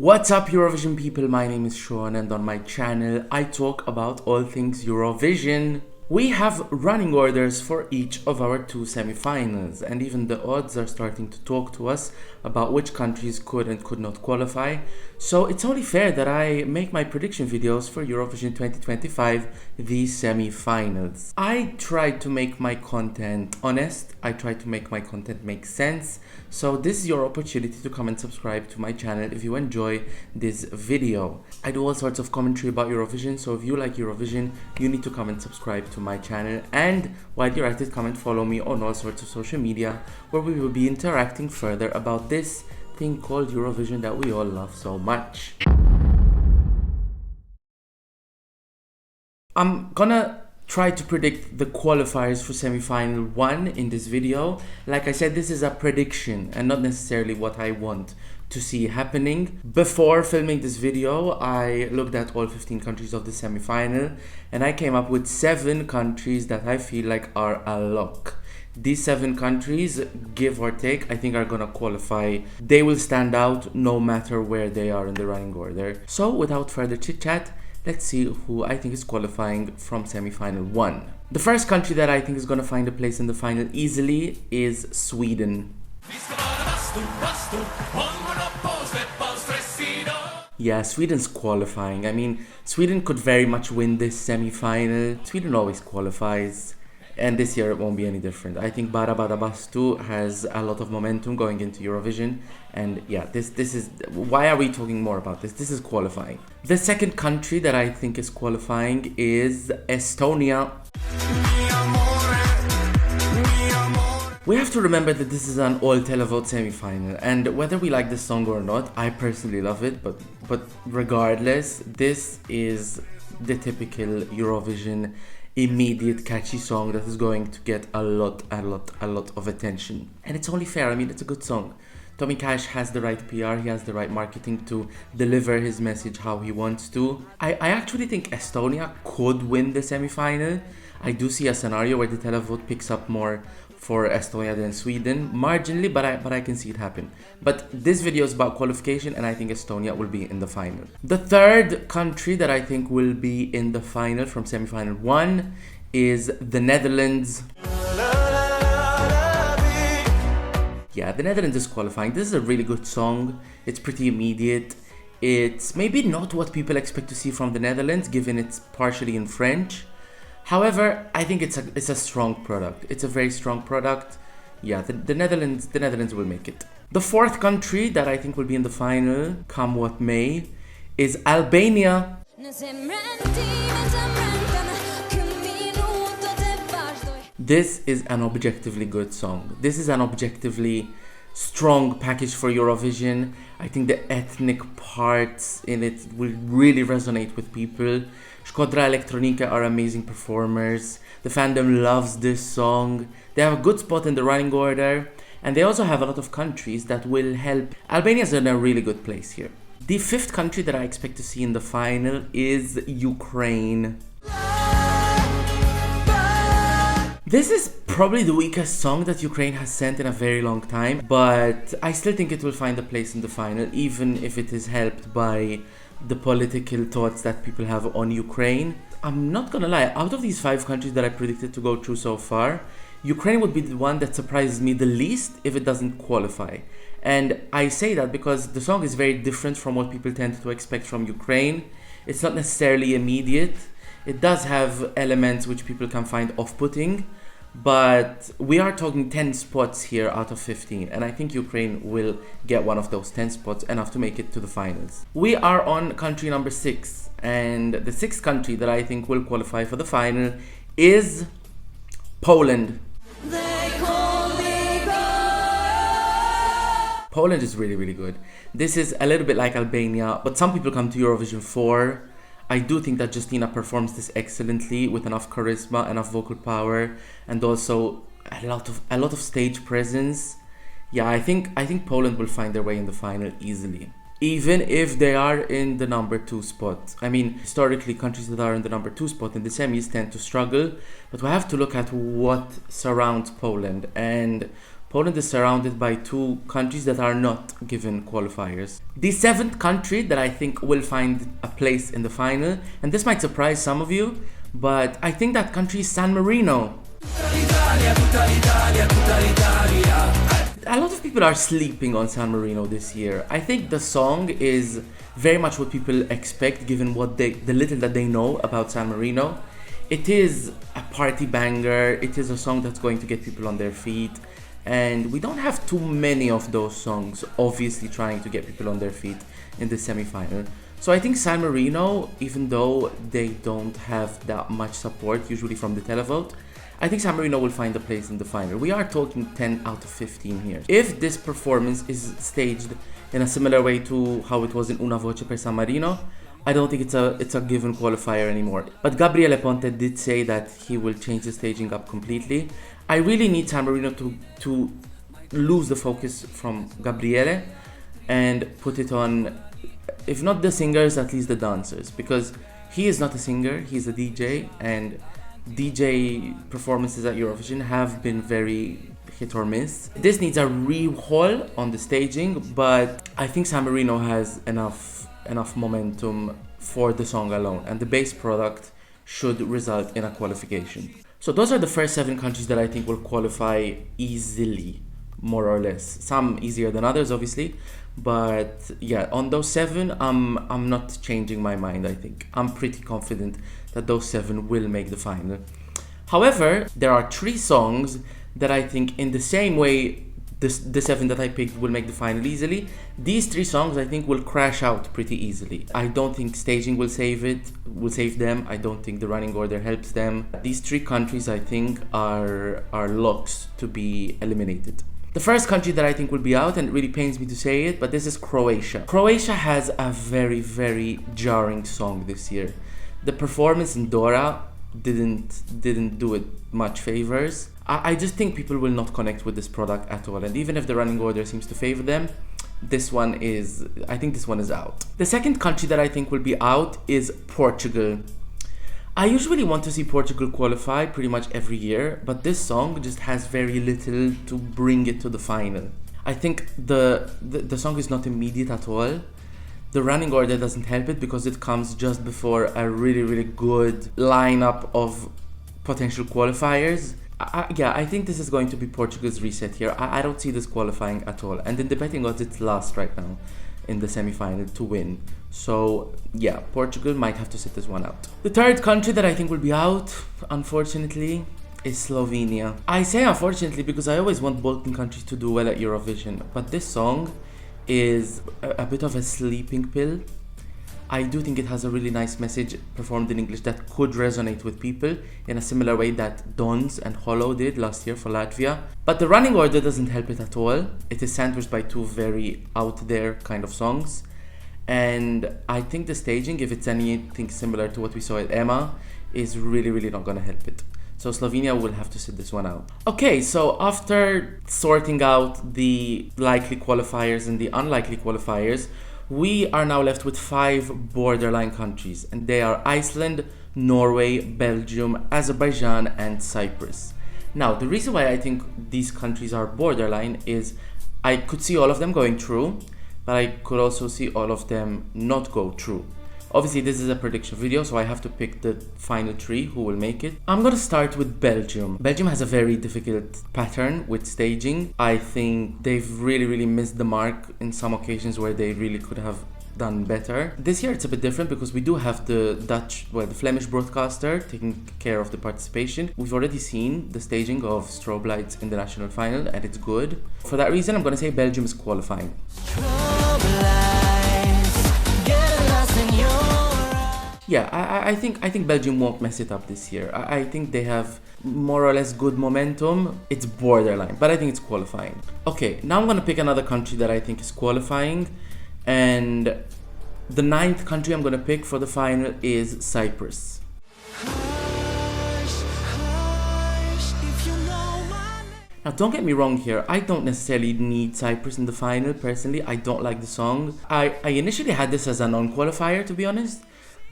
What's up Eurovision people, my name is Sean and on my channel I talk about all things Eurovision. We have running orders for each of our two semi-finals and even the odds are starting to talk to us about which countries could and could not qualify. So it's only fair that I make my prediction videos for Eurovision 2025, these semi-finals. I tried to make my content honest, I tried to make my content make sense. So this is your opportunity to come and subscribe to my channel if you enjoy this video. I do all sorts of commentary about Eurovision, so if you like Eurovision, you need to come and subscribe to my channel. And while you're at it, come and follow me on all sorts of social media where we will be interacting further about this thing called Eurovision that we all love so much. I'm gonna try to predict the qualifiers for semi-final 1 in this video. Like I said, this is a prediction and not necessarily what I want to see happening. Before filming this video, I looked at all 15 countries of the semi-final and I came up with 7 countries that I feel like are a lock. These 7 countries, give or take, I think are gonna qualify. They will stand out no matter where they are in the running order. So without further chit chat, let's see who I think is qualifying from semi-final 1. The first country that I think is going to find a place in the final easily is Sweden. Yeah, Sweden's qualifying. I mean, Sweden could very much win this semi-final. Sweden always qualifies. And this year it won't be any different. I think bara, bada, bastu has a lot of momentum going into Eurovision. And yeah, this is... Why are we talking more about this? This is qualifying. The second country that I think is qualifying is Estonia. We have to remember that this is an all televote semi-final. And whether we like this song or not, I personally love it. But regardless, this is the typical Eurovision immediate catchy song that is going to get a lot of attention. And it's only fair. I mean, it's a good song. Tommy Cash has the right PR, he has the right marketing to deliver his message how he wants to. I actually think Estonia could win the semi-final. I do see a scenario where the televote picks up more for Estonia than Sweden, marginally, but I can see it happen. But this video is about qualification and I think Estonia will be in the final. The third country that I think will be in the final from semi-final 1 is the Netherlands. Yeah, the Netherlands is qualifying. This is a really good song. It's pretty immediate. It's maybe not what people expect to see from the Netherlands, given it's partially in French. However, I think it's a strong product. It's a very strong product. Yeah, the Netherlands will make it. The fourth country that I think will be in the final, come what may, is Albania. This is an objectively good song. This is an objectively strong package for Eurovision. I think the ethnic parts in it will really resonate with people. Shkodra, elektronike are amazing performers. The fandom loves this song. They have a good spot in the running order. And they also have a lot of countries that will help. Albania's in a really good place here. The fifth country that I expect to see in the final is Ukraine. This is probably the weakest song that Ukraine has sent in a very long time, but I still think it will find a place in the final, even if it is helped by the political thoughts that people have on Ukraine. I'm not gonna lie, out of these 5 countries that I predicted to go through so far, Ukraine would be the one that surprises me the least if it doesn't qualify. And I say that because the song is very different from what people tend to expect from Ukraine. It's not necessarily immediate. It does have elements which people can find off-putting, but we are talking 10 spots here out of 15, and I think Ukraine will get one of those 10 spots, enough to make it to the finals. We are on country number 6, and the 6th country that I think will qualify for the final is Poland. Poland is really good. This is a little bit like Albania, but some people come to Eurovision for. I do think that Justyna performs this excellently with enough charisma, enough vocal power, and also a lot of stage presence. Yeah, I think Poland will find their way in the final easily, even if they are in the number 2 spot. I mean, historically, countries that are in the number 2 spot in the semis tend to struggle, but we have to look at what surrounds Poland. And Poland is surrounded by 2 countries that are not given qualifiers. The 7th country that I think will find a place in the final, and this might surprise some of you, but I think that country is San Marino. A lot of people are sleeping on San Marino this year. I think the song is very much what people expect given the little that they know about San Marino. It is a party banger, it is a song that's going to get people on their feet, and we don't have too many of those songs obviously trying to get people on their feet in the semi-final. So I think San Marino, even though they don't have that much support usually from the televote, I think San Marino will find a place in the final. We are talking 10 out of 15 here. If this performance is staged in a similar way to how it was in Una Voce per San Marino, I don't think it's a given qualifier anymore. But Gabriele Ponte did say that he will change the staging up completely. I really need San Marino to lose the focus from Gabriele and put it on, if not the singers, at least the dancers, because he is not a singer, he's a DJ, and DJ performances at Eurovision have been very hit or miss. This needs a rehaul on the staging, but I think San Marino has enough momentum for the song alone, and the base product should result in a qualification. So those are the first 7 countries that I think will qualify easily, more or less. Some easier than others, obviously, but yeah, on those 7, I'm not changing my mind. I think I'm pretty confident that those 7 will make the final. However, there are 3 songs that I think, in the same way the 7 that I picked will make the final easily, these 3 songs I think will crash out pretty easily. I don't think staging will save them. I don't think the running order helps them. These 3 countries I think are locks to be eliminated. The first country that I think will be out, and it really pains me to say it, but this is Croatia. Croatia has a very, very jarring song this year. The performance in Dora didn't do it much favors. I just think people will not connect with this product at all, and even if the running order seems to favor them, I think this one is out. The second country that I think will be out is Portugal. I usually want to see Portugal qualify pretty much every year, but this song just has very little to bring it to the final. I think the song is not immediate at all. The running order doesn't help it because it comes just before a really, really good lineup of potential qualifiers. I think this is going to be Portugal's reset here. I don't see this qualifying at all. And in the betting odds, it's last right now in the semi-final to win. So yeah, Portugal might have to sit this one out. The third country that I think will be out, unfortunately, is Slovenia. I say unfortunately because I always want Balkan countries to do well at Eurovision, but this song is a bit of a sleeping pill. I do think it has a really nice message performed in English that could resonate with people in a similar way that Dons and Hollow did last year for Latvia. But the running order doesn't help it at all. It is sandwiched by 2 very out there kind of songs. And I think the staging, if it's anything similar to what we saw at Emma, is really, really not going to help it. So Slovenia will have to sit this one out. Okay, so after sorting out the likely qualifiers and the unlikely qualifiers, we are now left with 5 borderline countries, and they are Iceland, Norway, Belgium, Azerbaijan, and Cyprus. Now, the reason why I think these countries are borderline is I could see all of them going through, but I could also see all of them not go through. Obviously, this is a prediction video, so I have to pick the final 3 who will make it. I'm gonna start with Belgium. Belgium has a very difficult pattern with staging. I think they've really, really missed the mark in some occasions where they really could have done better. This year it's a bit different because we do have the Flemish broadcaster taking care of the participation. We've already seen the staging of strobe lights in the national final, and it's good. For that reason, I'm gonna say Belgium is qualifying. Yeah, I think Belgium won't mess it up this year. I think they have more or less good momentum. It's borderline, but I think it's qualifying. Okay, now I'm gonna pick another country that I think is qualifying, and the 9th country I'm gonna pick for the final is Cyprus. Now, don't get me wrong here. I don't necessarily need Cyprus in the final, personally. I don't like the song. I initially had this as a non-qualifier, to be honest.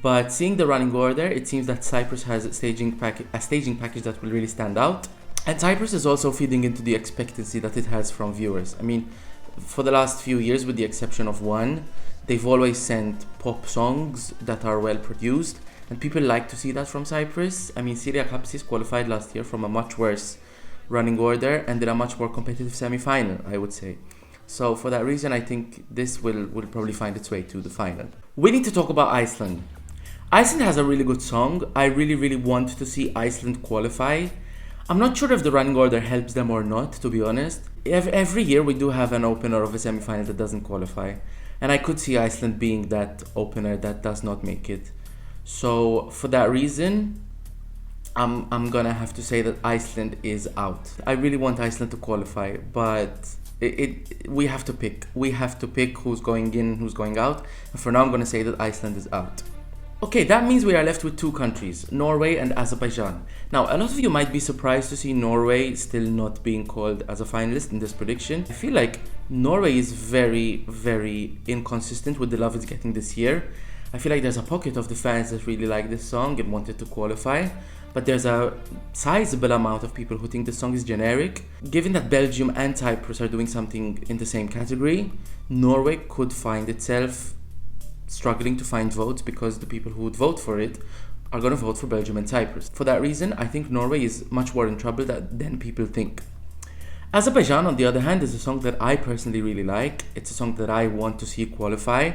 But seeing the running order, it seems that Cyprus has a staging package that will really stand out. And Cyprus is also feeding into the expectancy that it has from viewers. I mean, for the last few years, with the exception of one, they've always sent pop songs that are well produced, and people like to see that from Cyprus. I mean, Syria Kapsis qualified last year from a much worse running order and in a much more competitive semi-final, I would say. So for that reason, I think this will probably find its way to the final. We need to talk about Iceland. Iceland has a really good song. I really want to see Iceland qualify. I'm not sure if the running order helps them or not, to be honest. Every year we do have an opener of a semi-final that doesn't qualify. And I could see Iceland being that opener that does not make it. So for that reason, I'm gonna have to say that Iceland is out. I really want Iceland to qualify, but we have to pick. We have to pick who's going in, who's going out. And for now, I'm gonna say that Iceland is out. Okay, that means we are left with two countries, Norway and Azerbaijan. Now, a lot of you might be surprised to see Norway still not being called as a finalist in this prediction. I feel like Norway is very inconsistent with the love it's getting this year. I feel like there's a pocket of the fans that really like this song and wanted to qualify, but there's a sizable amount of people who think the song is generic. Given that Belgium and Cyprus are doing something in the same category, Norway could find itself struggling to find votes because the people who would vote for it are going to vote for Belgium and Cyprus. For that reason, I think Norway is much more in trouble than people think. Azerbaijan, on the other hand, is a song that I personally really like. It's a song that I want to see qualify.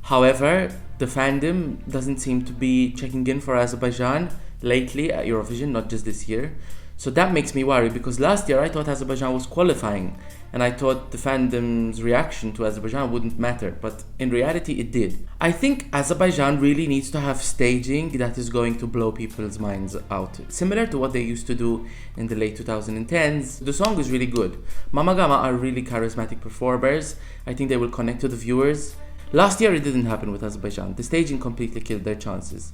However, the fandom doesn't seem to be checking in for Azerbaijan lately at Eurovision, not just this year. So that makes me worry, because last year I thought Azerbaijan was qualifying and I thought the fandom's reaction to Azerbaijan wouldn't matter, but in reality it did. I think Azerbaijan really needs to have staging that is going to blow people's minds out, similar to what they used to do in the late 2010s. The song is really good. Mama Gama are really charismatic performers. I think they will connect to the viewers. Last year it didn't happen with Azerbaijan. The staging completely killed their chances.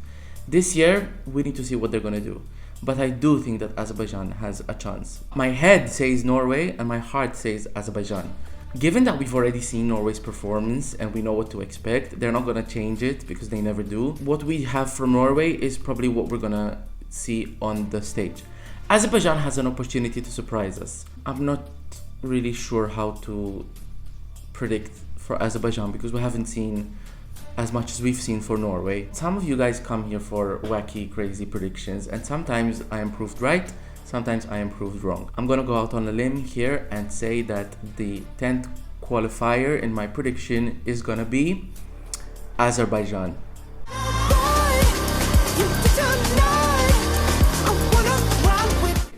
This year we need to see what they're gonna do. But I do think that Azerbaijan has a chance. My head says Norway and my heart says Azerbaijan. Given that we've already seen Norway's performance and we know what to expect, they're not gonna change it because they never do. What we have from Norway is probably what we're gonna see on the stage. Azerbaijan has an opportunity to surprise us. I'm not really sure how to predict for Azerbaijan because we haven't seen as much as we've seen for Norway. Some of you guys come here for wacky, crazy predictions, and sometimes I am proved right, sometimes I am proved wrong. I'm gonna go out on a limb here and say that the 10th qualifier in my prediction is gonna be Azerbaijan.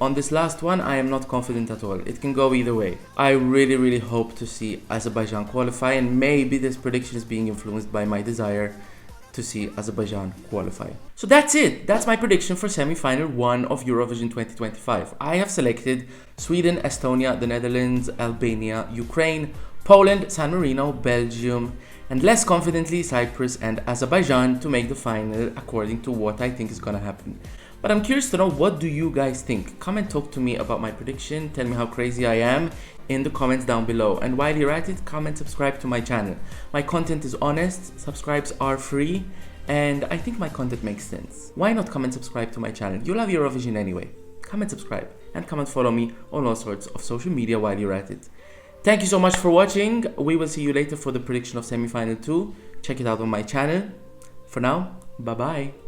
On this last one, I am not confident at all. It can go either way. I really hope to see Azerbaijan qualify, and maybe this prediction is being influenced by my desire to see Azerbaijan qualify. So that's it. That's my prediction for semi-final 1 of Eurovision 2025. I have selected Sweden, Estonia, the Netherlands, Albania, Ukraine, Poland, San Marino, Belgium, and less confidently Cyprus and Azerbaijan to make the final according to what I think is gonna happen. But I'm curious to know, what do you guys think? Come and talk to me about my prediction. Tell me how crazy I am in the comments down below. And while you're at it, come and subscribe to my channel. My content is honest, subscribes are free, and I think my content makes sense. Why not come and subscribe to my channel? You love Eurovision anyway. Come and subscribe and come and follow me on all sorts of social media while you're at it. Thank you so much for watching. We will see you later for the prediction of semi-final 2. Check it out on my channel. For now, bye bye.